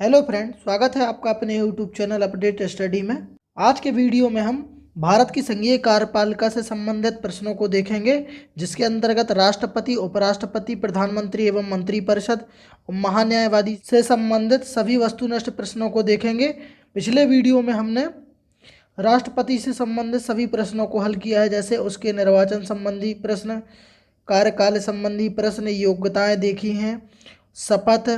Hello friend, स्वागत है आपका अपने यूट्यूब चैनल अपडेट स्टडी में। आज के वीडियो में हम भारत की संघीय कार्यपालिका से संबंधित प्रश्नों को देखेंगे, जिसके अंतर्गत राष्ट्रपति, उपराष्ट्रपति, प्रधानमंत्री एवं मंत्रिपरिषद और महान्यायवादी से संबंधित सभी वस्तुनिष्ठ प्रश्नों को देखेंगे। पिछले वीडियो में हमने राष्ट्रपति से संबंधित सभी प्रश्नों को हल किया है, जैसे उसके निर्वाचन संबंधी प्रश्न, कार्यकाल संबंधी प्रश्न, योग्यताएं देखी हैं, शपथ,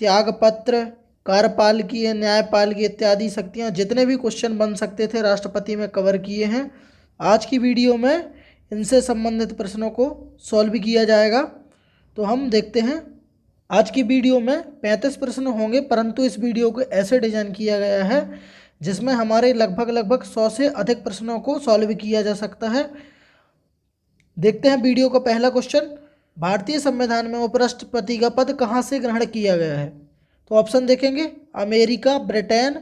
त्यागपत्र, कार्यपालिकीय, न्यायपालिकीय इत्यादि शक्तियाँ, जितने भी क्वेश्चन बन सकते थे राष्ट्रपति में कवर किए हैं। आज की वीडियो में इनसे संबंधित प्रश्नों को सॉल्व किया जाएगा। तो हम देखते हैं। आज की वीडियो में 35 प्रश्न होंगे, परंतु इस वीडियो को ऐसे डिजाइन किया गया है जिसमें हमारे लगभग 100 से अधिक प्रश्नों को सॉल्व किया जा सकता है। देखते हैं वीडियो का पहला क्वेश्चन। भारतीय संविधान में उपराष्ट्रपति का पद कहाँ से ग्रहण किया गया है? तो ऑप्शन देखेंगे, अमेरिका, ब्रिटेन,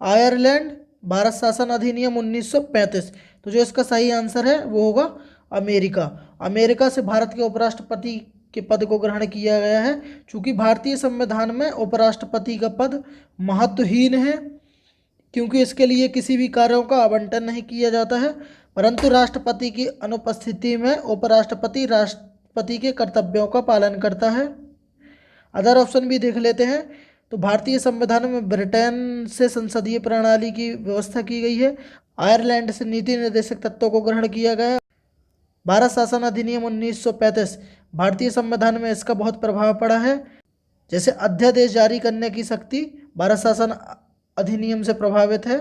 आयरलैंड, भारत शासन अधिनियम 1935। तो जो इसका सही आंसर है वो होगा अमेरिका। अमेरिका से भारत के उपराष्ट्रपति के पद को ग्रहण किया गया है। चूँकि भारतीय संविधान में उपराष्ट्रपति का पद महत्वहीन है, क्योंकि इसके लिए किसी भी कार्यों का आवंटन नहीं किया जाता है, परंतु राष्ट्रपति की अनुपस्थिति में उपराष्ट्रपति राष्ट्रपति के कर्तव्यों का पालन करता है। अदर ऑप्शन भी देख लेते हैं। तो भारतीय संविधान में ब्रिटेन से संसदीय प्रणाली की व्यवस्था की गई है, आयरलैंड से नीति निर्देशक तत्वों को ग्रहण किया गया, भारत शासन अधिनियम 1935, भारतीय संविधान में इसका बहुत प्रभाव पड़ा है। जैसे अध्यादेश जारी करने की शक्ति भारत शासन अधिनियम से प्रभावित है।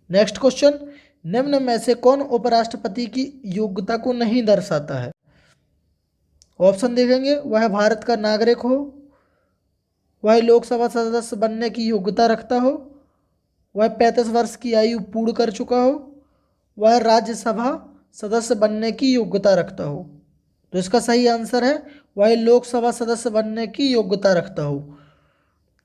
नेक्स्ट क्वेश्चन, निम्न में से कौन उपराष्ट्रपति की योग्यता को नहीं दर्शाता है? ऑप्शन देखेंगे, वह भारत का नागरिक हो, वह लोकसभा सदस्य बनने की योग्यता रखता हो, वह 35 वर्ष की आयु पूर्ण कर चुका हो, वह राज्यसभा सदस्य बनने की योग्यता रखता हो। तो इसका सही आंसर है वह लोकसभा सदस्य बनने की योग्यता रखता हो।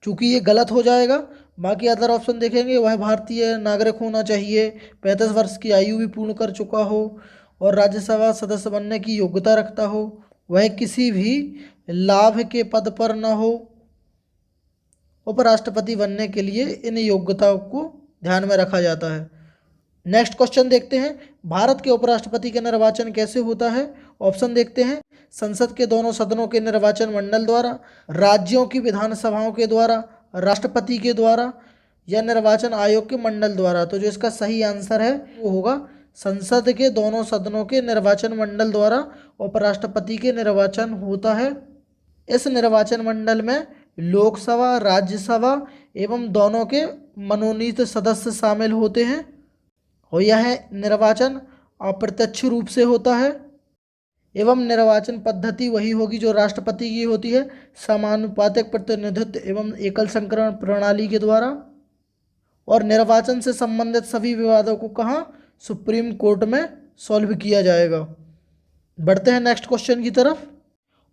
चूँकि ये गलत हो जाएगा, बाकी अदर ऑप्शन देखेंगे, वह भारतीय नागरिक होना चाहिए, 35 वर्ष की आयु भी पूर्ण कर चुका हो और राज्यसभा सदस्य बनने की योग्यता रखता हो, वह किसी भी लाभ के पद पर न हो। उपराष्ट्रपति बनने के लिए इन योग्यताओं को ध्यान में रखा जाता है। नेक्स्ट क्वेश्चन देखते हैं, भारत के उपराष्ट्रपति का निर्वाचन कैसे होता है? ऑप्शन देखते हैं, संसद के दोनों सदनों के निर्वाचन मंडल द्वारा, राज्यों की विधानसभाओं के द्वारा, राष्ट्रपति के द्वारा या निर्वाचन आयोग के मंडल द्वारा। तो जो इसका सही आंसर है वो होगा संसद के दोनों सदनों के निर्वाचन मंडल द्वारा उपराष्ट्रपति के निर्वाचन होता है। इस निर्वाचन मंडल में लोकसभा, राज्यसभा एवं दोनों के मनोनीत सदस्य शामिल होते हैं और यह निर्वाचन अप्रत्यक्ष रूप से होता है एवं निर्वाचन पद्धति वही होगी जो राष्ट्रपति की होती है, समानुपातिक प्रतिनिधित्व एवं एकल संकरण प्रणाली के द्वारा। और निर्वाचन से संबंधित सभी विवादों को कहाँ? सुप्रीम कोर्ट में सॉल्व किया जाएगा। बढ़ते हैं नेक्स्ट क्वेश्चन की तरफ।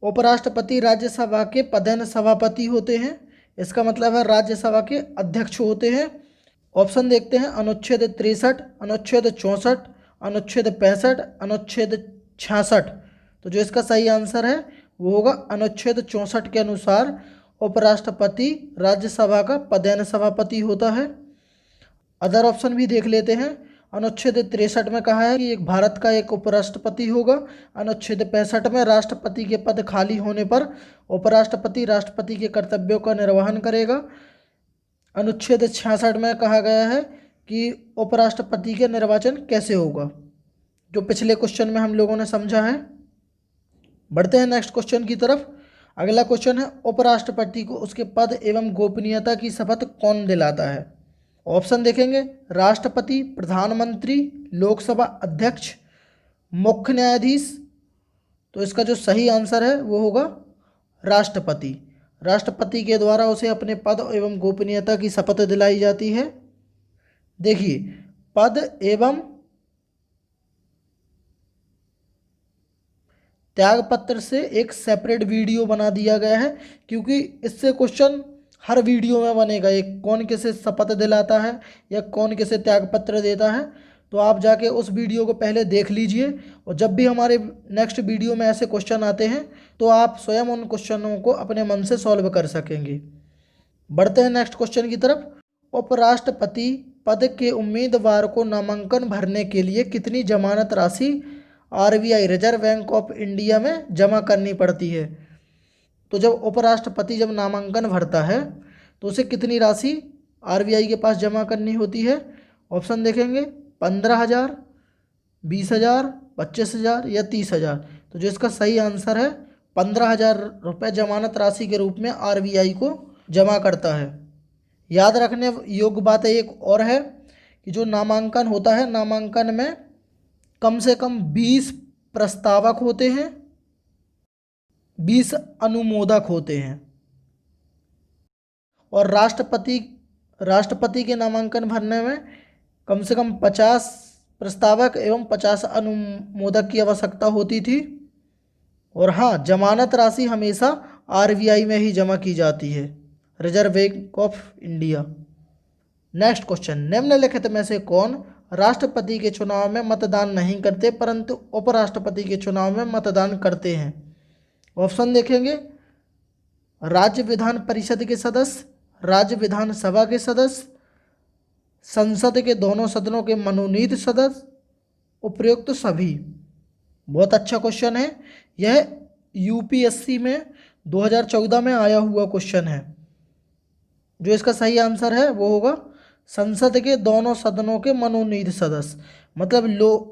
उपराष्ट्रपति राज्यसभा के पदेन सभापति होते हैं, इसका मतलब है राज्यसभा के अध्यक्ष होते हैं। ऑप्शन देखते हैं, अनुच्छेद 63, अनुच्छेद 64, अनुच्छेद 65, अनुच्छेद 66। तो जो इसका सही आंसर है वो होगा अनुच्छेद 64 के अनुसार उपराष्ट्रपति राज्यसभा का पदेन सभापति होता है। अदर ऑप्शन भी देख लेते हैं। अनुच्छेद 63 में कहा है कि एक भारत का एक उपराष्ट्रपति होगा। अनुच्छेद 65 में राष्ट्रपति के पद खाली होने पर उपराष्ट्रपति राष्ट्रपति के कर्तव्यों का निर्वहन करेगा। अनुच्छेद 66 में कहा गया है कि उपराष्ट्रपति के निर्वाचन कैसे होगा, जो पिछले क्वेश्चन में हम लोगों ने समझा है। बढ़ते हैं नेक्स्ट क्वेश्चन की तरफ। अगला क्वेश्चन है, उपराष्ट्रपति को उसके पद एवं गोपनीयता की शपथ कौन दिलाता है? ऑप्शन देखेंगे, राष्ट्रपति, प्रधानमंत्री, लोकसभा अध्यक्ष, मुख्य न्यायाधीश। तो इसका जो सही आंसर है वो होगा राष्ट्रपति। राष्ट्रपति के द्वारा उसे अपने पद एवं गोपनीयता की शपथ दिलाई जाती है। देखिए, पद एवं त्यागपत्र से एक सेपरेट वीडियो बना दिया गया है, क्योंकि इससे क्वेश्चन हर वीडियो में बनेगा, एक कौन किसे शपथ दिलाता है या कौन किसे त्यागपत्र देता है। तो आप जाके उस वीडियो को पहले देख लीजिए, और जब भी हमारे नेक्स्ट वीडियो में ऐसे क्वेश्चन आते हैं तो आप स्वयं उन क्वेश्चनों को अपने मन से सॉल्व कर सकेंगे। बढ़ते हैं नेक्स्ट क्वेश्चन की तरफ। उपराष्ट्रपति पद के उम्मीदवार को नामांकन भरने के लिए कितनी जमानत राशि RBI reserve bank of India में जमा करनी पड़ती है? तो जब उपराष्ट्रपति जब नामांकन भरता है तो उसे कितनी राशि आरबीआई के पास जमा करनी होती है? ऑप्शन देखेंगे 15,000, 20,000, 25,000 या 30,000। तो जो इसका सही आंसर है 15,000 रुपये जमानत राशि के रूप में आरबीआई को जमा करता है। याद रखने योग्य बात एक और है कि जो नामांकन होता है, नामांकन में कम से कम 20 प्रस्तावक होते हैं, 20 अनुमोदक होते हैं, और राष्ट्रपति के नामांकन भरने में कम से कम 50 प्रस्तावक एवं 50 अनुमोदक की आवश्यकता होती थी। और हाँ, जमानत राशि हमेशा आरबीआई में ही जमा की जाती है, reserve bank of India. Next question, निम्नलिखित में से कौन राष्ट्रपति के चुनाव में मतदान नहीं करते परंतु उपराष्ट्रपति के चुनाव में मतदान करते हैं? ऑप्शन देखेंगे राज्य विधान परिषद के सदस्य, राज्य विधानसभा के सदस्य, संसद के दोनों सदनों के मनोनीत सदस्य, उपयुक्त सभी। बहुत अच्छा क्वेश्चन है। यह यूपीएससी में 2014 में आया हुआ क्वेश्चन है। जो इसका सही आंसर है वो होगा संसद के दोनों सदनों के मनोनीत सदस्य। मतलब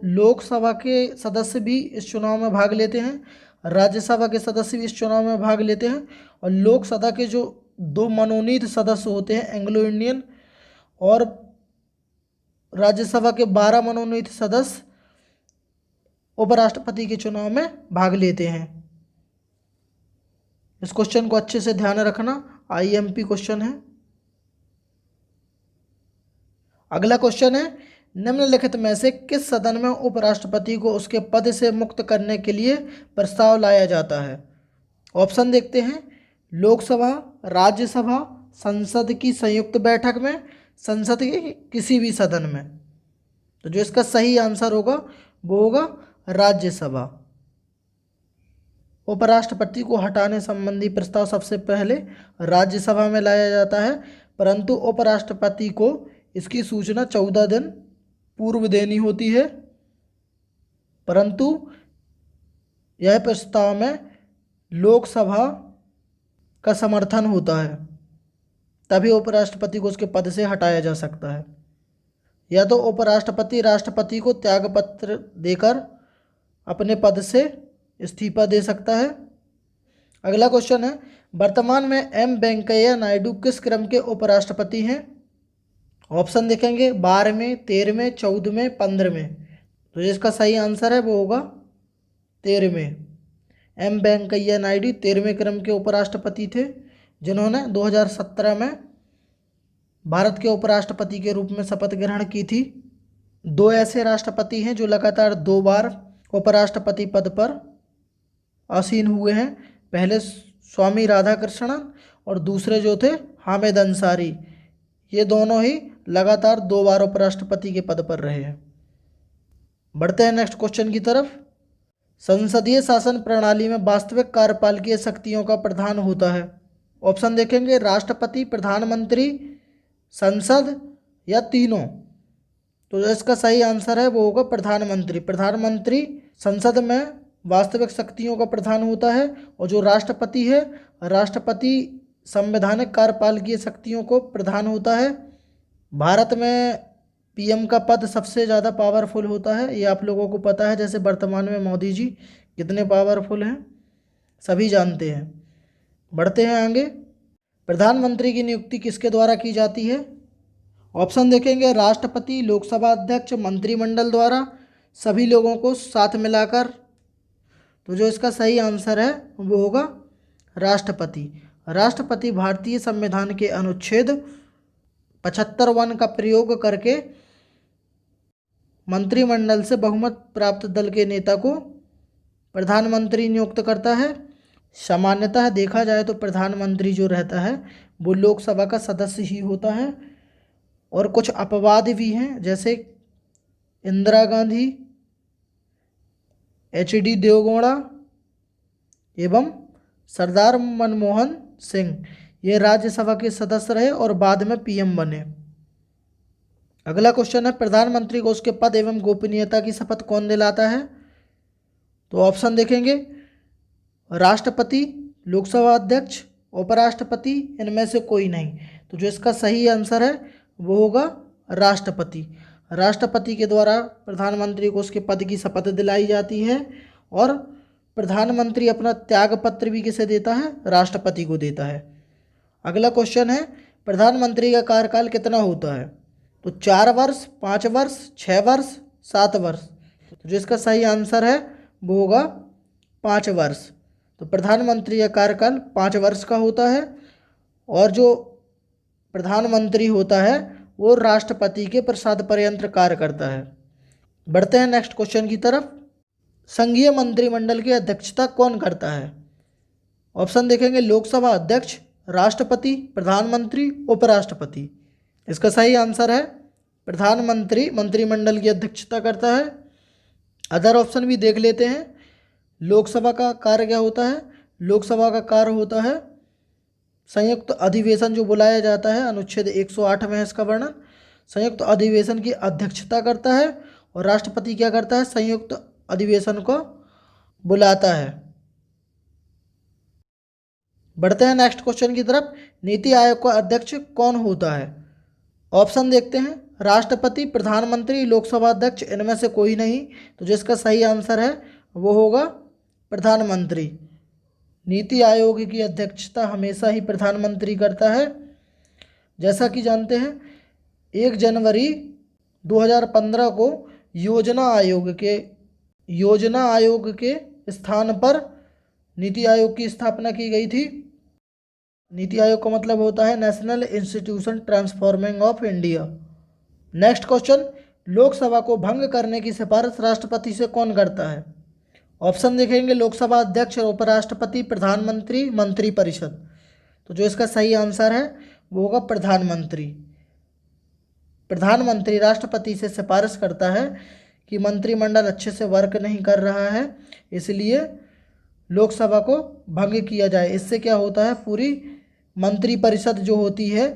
लोकसभा के सदस्य भी इस चुनाव में भाग लेते हैं, राज्यसभा के सदस्य भी इस चुनाव में भाग लेते हैं, और लोकसभा के जो 2 मनोनीत सदस्य होते हैं एंग्लो इंडियन, और राज्यसभा के 12 मनोनीत सदस्य उपराष्ट्रपति के चुनाव में भाग लेते हैं। इस क्वेश्चन को अच्छे से ध्यान रखना, आईएमपी क्वेश्चन है। अगला क्वेश्चन है, निम्नलिखित में से किस सदन में उपराष्ट्रपति को उसके पद से मुक्त करने के लिए प्रस्ताव लाया जाता है? ऑप्शन देखते हैं, लोकसभा, राज्यसभा, संसद की संयुक्त बैठक में, संसद के किसी भी सदन में। तो जो इसका सही आंसर होगा वो होगा राज्यसभा। उपराष्ट्रपति को हटाने संबंधी प्रस्ताव सबसे पहले राज्यसभा में लाया जाता है, परंतु उपराष्ट्रपति को इसकी सूचना 14 दिन पूर्व देनी होती है, परंतु यह प्रस्ताव में लोकसभा का समर्थन होता है, तभी उपराष्ट्रपति को उसके पद से हटाया जा सकता है। या तो उपराष्ट्रपति राष्ट्रपति को त्यागपत्र देकर अपने पद से इस्तीफा दे सकता है। अगला क्वेश्चन है, वर्तमान में एम वेंकैया नायडू किस क्रम के उपराष्ट्रपति हैं? ऑप्शन देखेंगे 12वें, 13वें, 14वें, 15वें। तो जिसका सही आंसर है वो होगा 13वें। एम वेंकैया नायडू 13वें क्रम के उपराष्ट्रपति थे, जिन्होंने 2017 में भारत के उपराष्ट्रपति के रूप में शपथ ग्रहण की थी। 2 ऐसे राष्ट्रपति हैं जो लगातार 2 बार उपराष्ट्रपति पद पर आसीन हुए हैं। पहले स्वामी राधाकृष्णन और दूसरे जो थे हामिद अंसारी। ये दोनों ही लगातार 2 बार उपराष्ट्रपति के पद पर रहे हैं। बढ़ते हैं नेक्स्ट क्वेश्चन की तरफ। संसदीय शासन प्रणाली में वास्तविक कार्यपालकीय शक्तियों का प्रधान होता है। ऑप्शन देखेंगे राष्ट्रपति, प्रधानमंत्री, संसद या तीनों। तो इसका सही आंसर है वो होगा प्रधानमंत्री। प्रधानमंत्री संसद में वास्तविक शक्तियों का प्रधान होता है, और जो राष्ट्रपति है, राष्ट्रपति संवैधानिक कार्यपालकीय शक्तियों को प्रधान होता है। भारत में पीएम का पद सबसे ज़्यादा पावरफुल होता है, ये आप लोगों को पता है। जैसे वर्तमान में मोदी जी कितने पावरफुल हैं सभी जानते हैं। बढ़ते हैं आगे। प्रधानमंत्री की नियुक्ति किसके द्वारा की जाती है? ऑप्शन देखेंगे राष्ट्रपति, लोकसभा अध्यक्ष, मंत्रिमंडल द्वारा, सभी लोगों को साथ मिलाकर। तो जो इसका सही आंसर है वो होगा राष्ट्रपति। राष्ट्रपति भारतीय संविधान के अनुच्छेद 75(1) का प्रयोग करके मंत्रिमंडल से बहुमत प्राप्त दल के नेता को प्रधानमंत्री नियुक्त करता है। सामान्यतः देखा जाए तो प्रधानमंत्री जो रहता है वो लोकसभा का सदस्य ही होता है, और कुछ अपवाद भी हैं, जैसे इंदिरा गांधी, एच.डी. देवगौड़ा एवं सरदार मनमोहन सिंह। ये राज्यसभा के सदस्य रहे और बाद में पीएम बने। अगला क्वेश्चन है, प्रधानमंत्री को उसके पद एवं गोपनीयता की शपथ कौन दिलाता है? तो ऑप्शन देखेंगे, राष्ट्रपति, लोकसभा अध्यक्ष, उपराष्ट्रपति, इनमें से कोई नहीं। तो जो इसका सही आंसर है वो होगा राष्ट्रपति। राष्ट्रपति के द्वारा प्रधानमंत्री को उसके पद की शपथ दिलाई जाती है और प्रधानमंत्री अपना त्याग पत्र भी किसे देता है? राष्ट्रपति को देता है। अगला क्वेश्चन है, प्रधानमंत्री का कार्यकाल कितना होता है? तो 4 वर्ष, 5 वर्ष, 6 वर्ष, 7 वर्ष। तो जो इसका सही आंसर है वो होगा 5 वर्ष। तो प्रधानमंत्री का कार्यकाल 5 वर्ष का होता है और जो प्रधानमंत्री होता है वो राष्ट्रपति के प्रसाद पर्यंत कार्य करता है। बढ़ते हैं नेक्स्ट क्वेश्चन की तरफ। संघीय मंत्रिमंडल की अध्यक्षता कौन करता है? ऑप्शन देखेंगे, लोकसभा अध्यक्ष, राष्ट्रपति, प्रधानमंत्री, उपराष्ट्रपति। इसका सही आंसर है प्रधानमंत्री मंत्रिमंडल की अध्यक्षता करता है। अदर ऑप्शन भी देख लेते हैं। लोकसभा का कार्य क्या होता है? लोकसभा का कार्य होता है संयुक्त अधिवेशन जो बुलाया जाता है, अनुच्छेद 108 में है इसका वर्णन। संयुक्त अधिवेशन की अध्यक्षता करता है और राष्ट्रपति क्या करता है? संयुक्त अधिवेशन को बुलाता है। बढ़ते हैं नेक्स्ट क्वेश्चन की तरफ। नीति आयोग का अध्यक्ष कौन होता है? ऑप्शन देखते हैं, राष्ट्रपति, प्रधानमंत्री, लोकसभा अध्यक्ष, इनमें से कोई नहीं। तो जिसका सही आंसर है वो होगा प्रधानमंत्री। नीति आयोग की अध्यक्षता हमेशा ही प्रधानमंत्री करता है। जैसा कि जानते हैं 1 जनवरी 2015 को योजना आयोग के स्थान पर नीति आयोग की स्थापना की गई थी। नीति आयोग का मतलब होता है national institution transforming of India. Next question, Lok Sabha को भंग करने की सिफारिश राष्ट्रपति से कौन करता है? ऑप्शन देखेंगे, लोकसभा अध्यक्ष और उपराष्ट्रपति, प्रधानमंत्री, मंत्रिपरिषद। तो जो इसका सही आंसर है वो होगा प्रधानमंत्री। प्रधानमंत्री राष्ट्रपति से सिफारिश करता है कि मंत्रिमंडल अच्छे से वर्क नहीं कर रहा है, इसलिए लोकसभा को भंग किया जाए। इससे क्या होता है, पूरी मंत्रिपरिषद जो होती है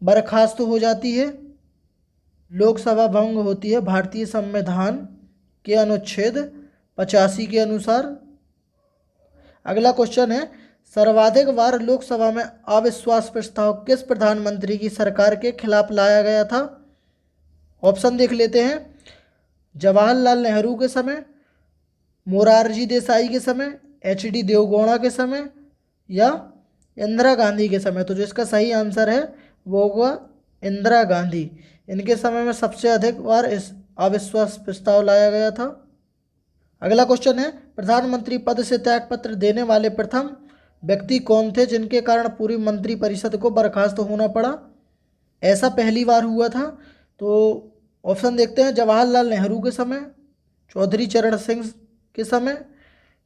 बर्खास्त हो जाती है। लोकसभा भंग होती है भारतीय संविधान के अनुच्छेद 85 के अनुसार। अगला क्वेश्चन है, सर्वाधिक बार लोकसभा में अविश्वास प्रस्ताव किस प्रधानमंत्री की सरकार के खिलाफ लाया गया था? ऑप्शन देख लेते हैं, जवाहरलाल नेहरू के समय, मोरारजी देसाई के समय, एचडी देवगौड़ा के समय या इंदिरा गांधी के समय। तो जो इसका सही आंसर है वो होगा इंदिरा गांधी। इनके समय में सबसे अधिक बार इस अविश्वास प्रस्ताव लाया गया था। अगला क्वेश्चन है, प्रधानमंत्री पद से त्यागपत्र देने वाले प्रथम व्यक्ति कौन थे जिनके कारण पूरी मंत्रिपरिषद को बर्खास्त होना पड़ा? ऐसा पहली बार हुआ था। तो ऑप्शन देखते हैं, जवाहरलाल नेहरू के समय, चौधरी चरण सिंह के समय,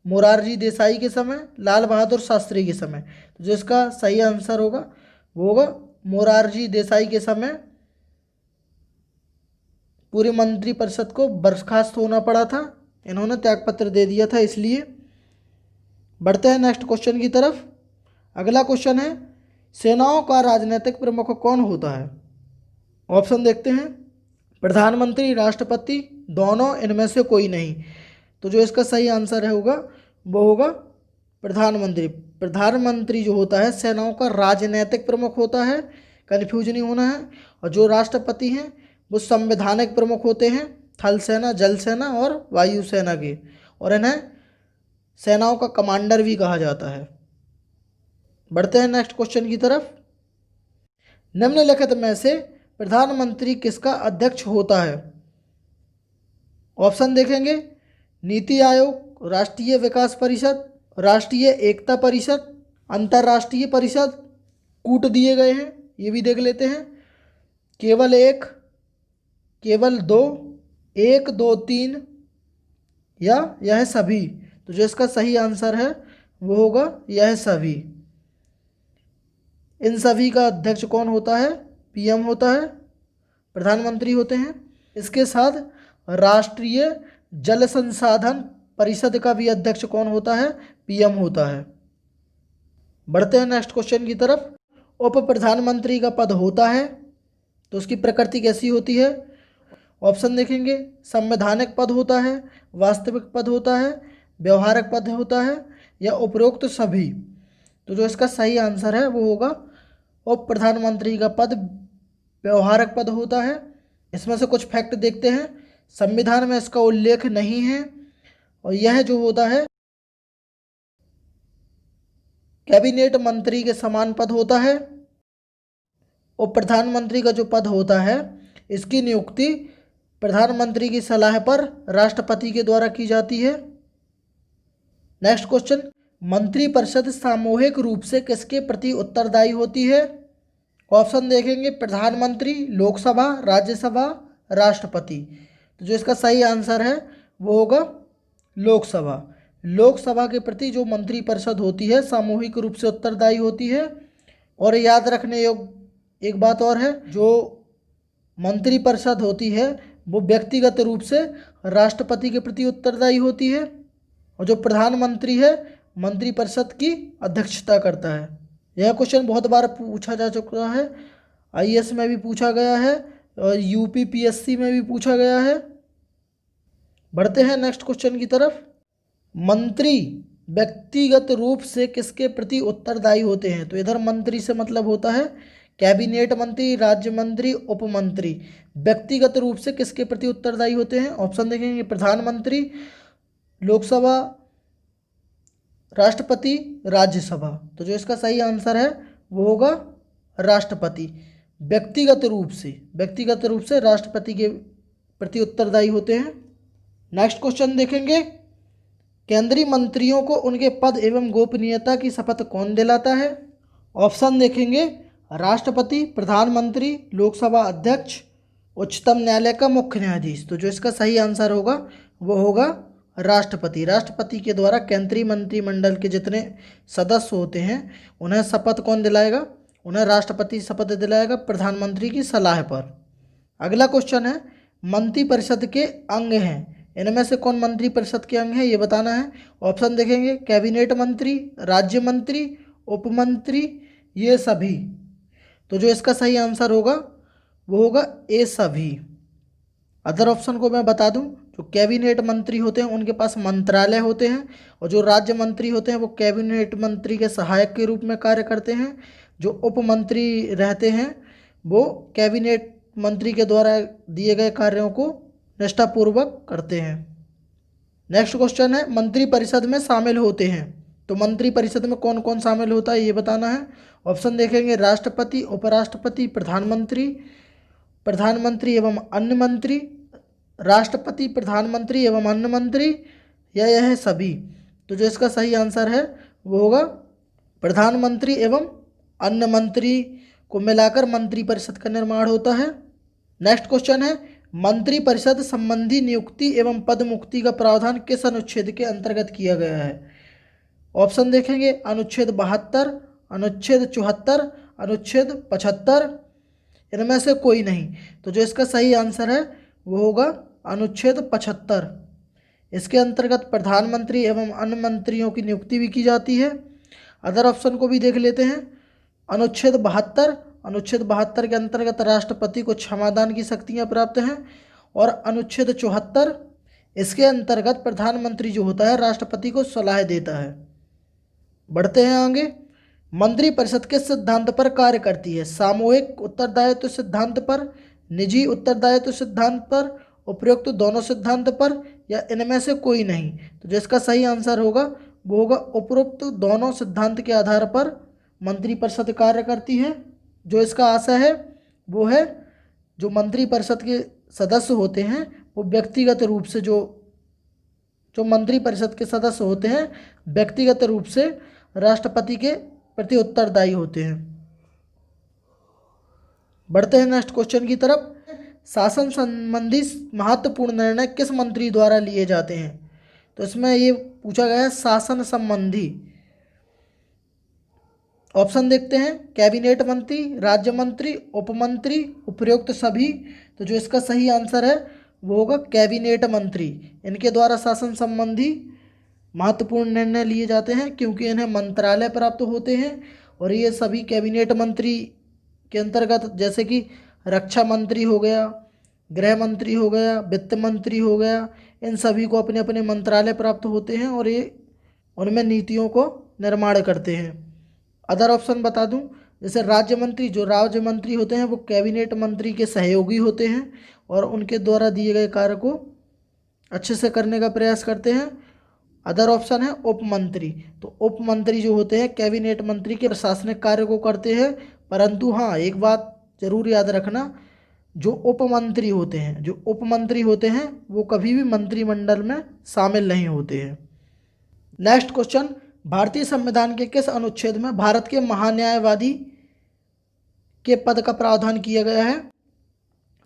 मोरारजी देसाई के समय, लाल बहादुर शास्त्री के समय। तो जो इसका सही आंसर होगा वो होगा मोरारजी देसाई के समय पूरी मंत्रिपरिषद को बर्खास्त होना पड़ा था। इन्होंने त्यागपत्र दे दिया था इसलिए। बढ़ते हैं नेक्स्ट क्वेश्चन की तरफ। अगला क्वेश्चन है, सेनाओं का राजनीतिक प्रमुख कौन होता है? ऑप्शन देखते हैं, प्रधानमंत्री, राष्ट्रपति, दोनों, इनमें से कोई नहीं। तो जो इसका सही आंसर है होगा वो होगा प्रधानमंत्री। प्रधानमंत्री जो होता है सेनाओं का राजनीतिक प्रमुख होता है, कन्फ्यूज नहीं होना है। और जो राष्ट्रपति हैं वो संवैधानिक प्रमुख होते हैं, थल सेना, जल सेना और वायुसेना के, और इन्हें सेनाओं का कमांडर भी कहा जाता है। बढ़ते हैं नेक्स्ट क्वेश्चन की तरफ। निम्नलिखित में से प्रधानमंत्री किसका अध्यक्ष होता है? ऑप्शन देखेंगे, नीति आयोग, राष्ट्रीय विकास परिषद, राष्ट्रीय एकता परिषद, अंतर्राष्ट्रीय परिषद, कूट दिए गए हैं, ये भी देख लेते हैं, केवल एक, केवल दो, 1, 2, 3 या यह सभी। तो जो इसका सही आंसर है वो होगा यह सभी। इन सभी का अध्यक्ष कौन होता है? पीएम होता है, प्रधानमंत्री होते हैं। इसके साथ राष्ट्रीय जल संसाधन परिषद का भी अध्यक्ष कौन होता है? पीएम होता है। बढ़ते हैं नेक्स्ट क्वेश्चन की तरफ। उप प्रधानमंत्री का पद होता है तो उसकी प्रकृति कैसी होती है? ऑप्शन देखेंगे, संवैधानिक पद होता है, वास्तविक पद होता है, व्यवहारिक पद होता है या उपरोक्त सभी। तो जो इसका सही आंसर है वो होगा उप प्रधानमंत्री का पद व्यवहारिक पद होता है। इसमें से कुछ फैक्ट देखते हैं। संविधान में इसका उल्लेख नहीं है और यह जो होता है कैबिनेट मंत्री के समान पद होता है। उप प्रधानमंत्री का जो पद होता है इसकी नियुक्ति प्रधानमंत्री की सलाह पर राष्ट्रपति के द्वारा की जाती है। नेक्स्ट क्वेश्चन, मंत्रिपरिषद सामूहिक रूप से किसके प्रति उत्तरदायी होती है? ऑप्शन देखेंगे, प्रधानमंत्री, लोकसभा, राज्यसभा, राष्ट्रपति। तो जो इसका सही आंसर है वो होगा लोकसभा। लोकसभा के प्रति जो मंत्रिपरिषद होती है सामूहिक रूप से उत्तरदायी होती है। और याद रखने योग्य एक बात और है, जो मंत्रिपरिषद होती है वो व्यक्तिगत रूप से राष्ट्रपति के प्रति उत्तरदायी होती है और जो प्रधानमंत्री है मंत्रिपरिषद की अध्यक्षता करता है। यह क्वेश्चन बहुत बार पूछा जा चुका है, आईएएस में भी पूछा गया है और यूपीपीएससी में भी पूछा गया है। बढ़ते हैं नेक्स्ट क्वेश्चन की तरफ। मंत्री व्यक्तिगत रूप से किसके प्रति उत्तरदायी होते हैं? तो इधर मंत्री से मतलब होता है कैबिनेट मंत्री, राज्य मंत्री, उप मंत्री। व्यक्तिगत रूप से किसके प्रति उत्तरदायी होते हैं? ऑप्शन देखेंगे, प्रधानमंत्री, लोकसभा, राष्ट्रपति, राज्यसभा। तो जो इसका सही आंसर है वो होगा राष्ट्रपति। व्यक्तिगत रूप से राष्ट्रपति के प्रति उत्तरदायी होते हैं। नेक्स्ट क्वेश्चन देखेंगे, केंद्रीय मंत्रियों को उनके पद एवं गोपनीयता की शपथ कौन दिलाता है? ऑप्शन देखेंगे, राष्ट्रपति, प्रधानमंत्री, लोकसभा अध्यक्ष, उच्चतम न्यायालय का मुख्य न्यायाधीश। तो जो इसका सही आंसर होगा वो होगा राष्ट्रपति। राष्ट्रपति के द्वारा केंद्रीय मंत्रिमंडल के जितने सदस्य होते हैं उन्हें शपथ कौन दिलाएगा? उन्हें राष्ट्रपति शपथ दिलाएगा प्रधानमंत्री की सलाह पर। अगला क्वेश्चन है, मंत्रिपरिषद के अंग हैं, इनमें से कौन मंत्रिपरिषद के अंग हैं ये बताना है। ऑप्शन देखेंगे, कैबिनेट मंत्री, राज्य मंत्री, उप मंत्री, ये सभी। तो जो इसका सही आंसर होगा वो होगा ए सभी। अदर ऑप्शन को मैं बता दूं, जो कैबिनेट मंत्री होते हैं उनके पास मंत्रालय होते हैं और जो राज्य मंत्री होते हैं वो कैबिनेट मंत्री के सहायक के रूप में कार्य करते हैं। जो उप मंत्री रहते हैं वो कैबिनेट मंत्री के द्वारा दिए गए कार्यों को निष्ठापूर्वक करते हैं। नेक्स्ट क्वेश्चन है, मंत्रिपरिषद में शामिल होते हैं, तो मंत्रिपरिषद में कौन कौन शामिल होता है ये बताना है। ऑप्शन देखेंगे, राष्ट्रपति, उपराष्ट्रपति, प्रधानमंत्री एवं अन्य मंत्री, राष्ट्रपति, प्रधानमंत्री एवं अन्य मंत्री, या यह सभी। तो जो इसका सही आंसर है वो होगा प्रधानमंत्री एवं अन्य मंत्री को मिलाकर मंत्रिपरिषद का निर्माण होता है। नेक्स्ट क्वेश्चन है, मंत्रिपरिषद संबंधी नियुक्ति एवं पद मुक्ति का प्रावधान किस अनुच्छेद के अंतर्गत किया गया है? ऑप्शन देखेंगे, अनुच्छेद 72, अनुच्छेद 74, अनुच्छेद 75, इनमें से कोई नहीं। तो जो इसका सही आंसर है वो होगा अनुच्छेद 75। इसके अंतर्गत प्रधानमंत्री एवं अन्य मंत्रियों की नियुक्ति भी की जाती है। अदर ऑप्शन को भी देख लेते हैं। अनुच्छेद 72 के अंतर्गत राष्ट्रपति को क्षमादान की शक्तियाँ प्राप्त हैं और अनुच्छेद 74 इसके अंतर्गत प्रधानमंत्री जो होता है राष्ट्रपति को सलाह देता है। बढ़ते हैं आगे, मंत्रिपरिषद किस सिद्धांत पर कार्य करती है? सामूहिक उत्तरदायित्व सिद्धांत पर, निजी उत्तरदायित्व सिद्धांत पर, उपरोक्त दोनों सिद्धांत पर, या इनमें से कोई नहीं। तो जिसका सही आंसर होगा वो होगा उपरोक्त दोनों सिद्धांत के आधार पर मंत्रिपरिषद कार्य करती है। जो इसका आशय है वो है जो मंत्रिपरिषद के सदस्य होते हैं वो व्यक्तिगत रूप से जो मंत्रिपरिषद के सदस्य होते हैं व्यक्तिगत रूप से राष्ट्रपति के प्रति उत्तरदायी होते हैं। बढ़ते हैं नेक्स्ट क्वेश्चन की तरफ। शासन संबंधी महत्वपूर्ण निर्णय किस मंत्री द्वारा लिए जाते हैं? तो इसमें ये पूछा गया है शासन संबंधी। ऑप्शन देखते हैं, कैबिनेट मंत्री, राज्य मंत्री, उप मंत्री, उपरोक्त सभी। तो जो इसका सही आंसर है वो होगा कैबिनेट मंत्री। इनके द्वारा शासन संबंधी महत्वपूर्ण निर्णय लिए जाते हैं क्योंकि इन्हें मंत्रालय प्राप्त होते हैं और ये सभी कैबिनेट मंत्री के अंतर्गत, जैसे कि रक्षा मंत्री हो गया, गृह मंत्री हो गया, वित्त मंत्री हो गया, इन सभी को अपने अपने मंत्रालय प्राप्त होते हैं और ये उनमें नीतियों को निर्माण करते हैं। अदर ऑप्शन बता दूं, जैसे राज्य मंत्री, जो राज्य मंत्री होते हैं वो कैबिनेट मंत्री के सहयोगी होते हैं और उनके द्वारा दिए गए कार्य को अच्छे से करने का प्रयास करते हैं। अदर ऑप्शन है उप मंत्री, तो उप मंत्री जो होते हैं कैबिनेट मंत्री के प्रशासनिक कार्य को करते हैं, परंतु हाँ एक बात जरूर याद रखना, जो उप मंत्री होते हैं वो कभी भी मंत्रिमंडल में शामिल नहीं होते हैं। नेक्स्ट क्वेश्चन, भारतीय संविधान के किस अनुच्छेद में भारत के महान्यायवादी के पद का प्रावधान किया गया है?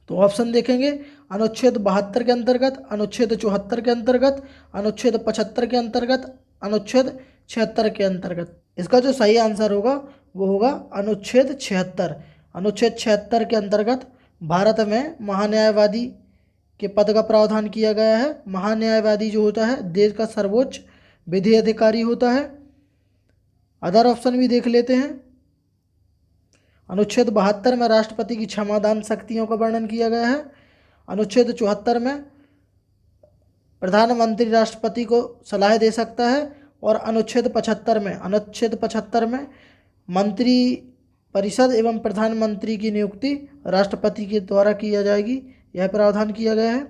तो ऑप्शन देखेंगे, अनुच्छेद 72 के अंतर्गत, अनुच्छेद 74 के अंतर्गत, अनुच्छेद 75 के अंतर्गत, अनुच्छेद 76 के अंतर्गत। इसका जो सही आंसर होगा वो होगा अनुच्छेद 76। अनुच्छेद 76 के अंतर्गत भारत में महान्यायवादी के पद का प्रावधान किया गया है। महान्यायवादी जो होता है देश का सर्वोच्च विधि अधिकारी होता है। अदर ऑप्शन भी देख लेते हैं। अनुच्छेद 72 में राष्ट्रपति की क्षमादान शक्तियों का वर्णन किया गया है। अनुच्छेद 74 में प्रधानमंत्री राष्ट्रपति को सलाह दे सकता है और अनुच्छेद 75 में मंत्री परिषद एवं प्रधानमंत्री की नियुक्ति राष्ट्रपति के द्वारा किया जाएगी, यह प्रावधान किया गया है।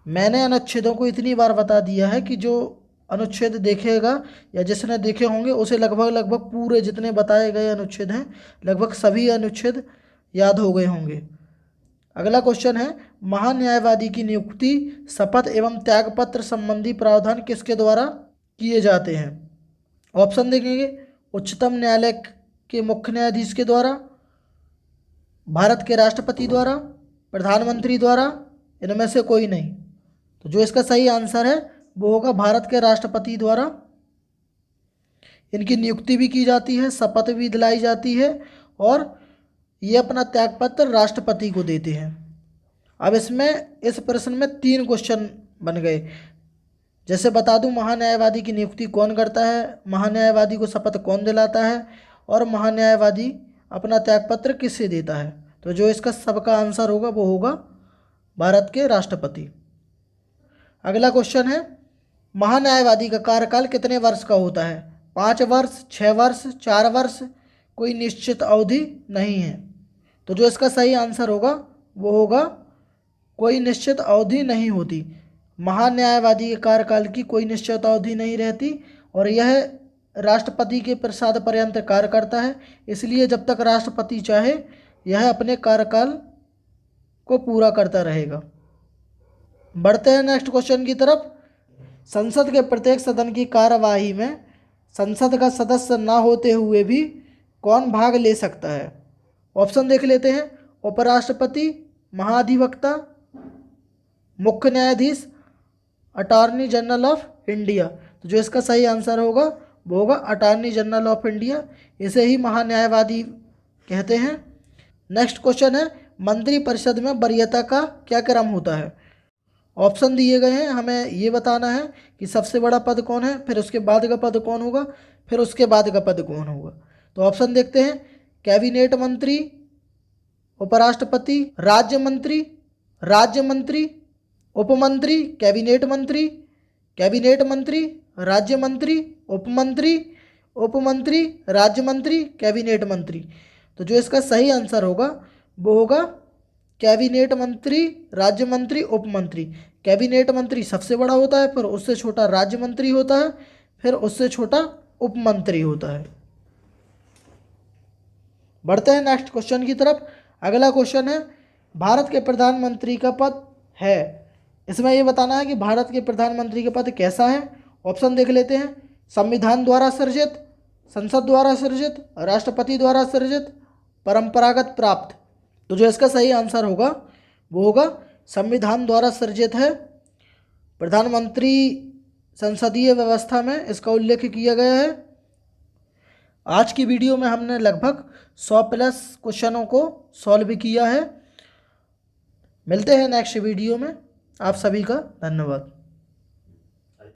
मैंने अनुच्छेदों को इतनी बार बता दिया है कि जो अनुच्छेद देखेगा या जिसने देखे होंगे उसे लगभग पूरे जितने बताए गए अनुच्छेद हैं लगभग सभी अनुच्छेद याद हो गए होंगे। अगला क्वेश्चन है, महान्यायवादी की नियुक्ति, शपथ एवं त्यागपत्र संबंधी प्रावधान किसके द्वारा किए जाते हैं? ऑप्शन देखेंगे, उच्चतम न्यायालय के मुख्य न्यायाधीश के द्वारा, भारत के राष्ट्रपति द्वारा, प्रधानमंत्री द्वारा, इनमें से कोई नहीं। तो जो इसका सही आंसर है वो होगा भारत के राष्ट्रपति द्वारा इनकी नियुक्ति भी की जाती है, शपथ भी दिलाई जाती है और ये अपना त्यागपत्र राष्ट्रपति को देते हैं। अब इस प्रश्न में 3 क्वेश्चन बन गए। जैसे बता दूं, महान्यायवादी की नियुक्ति कौन करता है, महान्यायवादी को शपथ कौन दिलाता है और महान्यायवादी अपना त्यागपत्र किससे देता है? तो जो इसका सबका आंसर होगा वो होगा भारत के राष्ट्रपति। अगला क्वेश्चन है, महान्यायवादी का कार्यकाल कितने वर्ष का होता है? 5 वर्ष, 6 वर्ष, 4 वर्ष, कोई निश्चित अवधि नहीं है। तो जो इसका सही आंसर होगा वो होगा कोई निश्चित अवधि नहीं होती। महान्यायवादी के कार्यकाल की कोई निश्चित अवधि नहीं रहती और यह राष्ट्रपति के प्रसाद पर्यंत कार्य करता है, इसलिए जब तक राष्ट्रपति चाहे यह अपने कार्यकाल को पूरा करता रहेगा। बढ़ते हैं नेक्स्ट क्वेश्चन की तरफ। संसद के प्रत्येक सदन की कार्यवाही में संसद का सदस्य न होते हुए भी कौन भाग ले सकता है? ऑप्शन देख लेते हैं, उपराष्ट्रपति, महाधिवक्ता, मुख्य न्यायाधीश, अटॉर्नी जनरल ऑफ इंडिया। तो जो इसका सही आंसर होगा वो होगा अटॉर्नी जनरल ऑफ इंडिया, इसे ही महान्यायवादी कहते हैं। नेक्स्ट क्वेश्चन है, मंत्रिपरिषद में वरीयता का क्या क्रम होता है? ऑप्शन दिए गए हैं, हमें ये बताना है कि सबसे बड़ा पद कौन है, फिर उसके बाद का पद कौन होगा, फिर उसके बाद का पद कौन होगा। तो ऑप्शन देखते हैं, कैबिनेट मंत्री, उपराष्ट्रपति, राज्य मंत्री, उपमंत्री, कैबिनेट मंत्री, राज्य मंत्री, उपमंत्री, राज्य मंत्री, कैबिनेट मंत्री। तो जो इसका सही आंसर होगा वो होगा कैबिनेट मंत्री, राज्य मंत्री, उपमंत्री। कैबिनेट मंत्री सबसे बड़ा होता है, फिर उससे छोटा राज्य मंत्री होता है, फिर उससे छोटा उपमंत्री होता है। बढ़ते हैं नेक्स्ट क्वेश्चन की तरफ। अगला क्वेश्चन है, भारत के प्रधानमंत्री का पद है, इसमें ये बताना है कि भारत के प्रधानमंत्री का पद कैसा है। ऑप्शन देख लेते हैं, संविधान द्वारा सृजित, संसद द्वारा सृजित, राष्ट्रपति द्वारा सृजित, परंपरागत प्राप्त। तो जो इसका सही आंसर होगा वो होगा संविधान द्वारा सृजित है। प्रधानमंत्री संसदीय व्यवस्था में इसका उल्लेख किया गया है। आज की वीडियो में हमने लगभग 100+ क्वेश्चनों को सॉल्व किया है। मिलते हैं नेक्स्ट वीडियो में। आप सभी का धन्यवाद।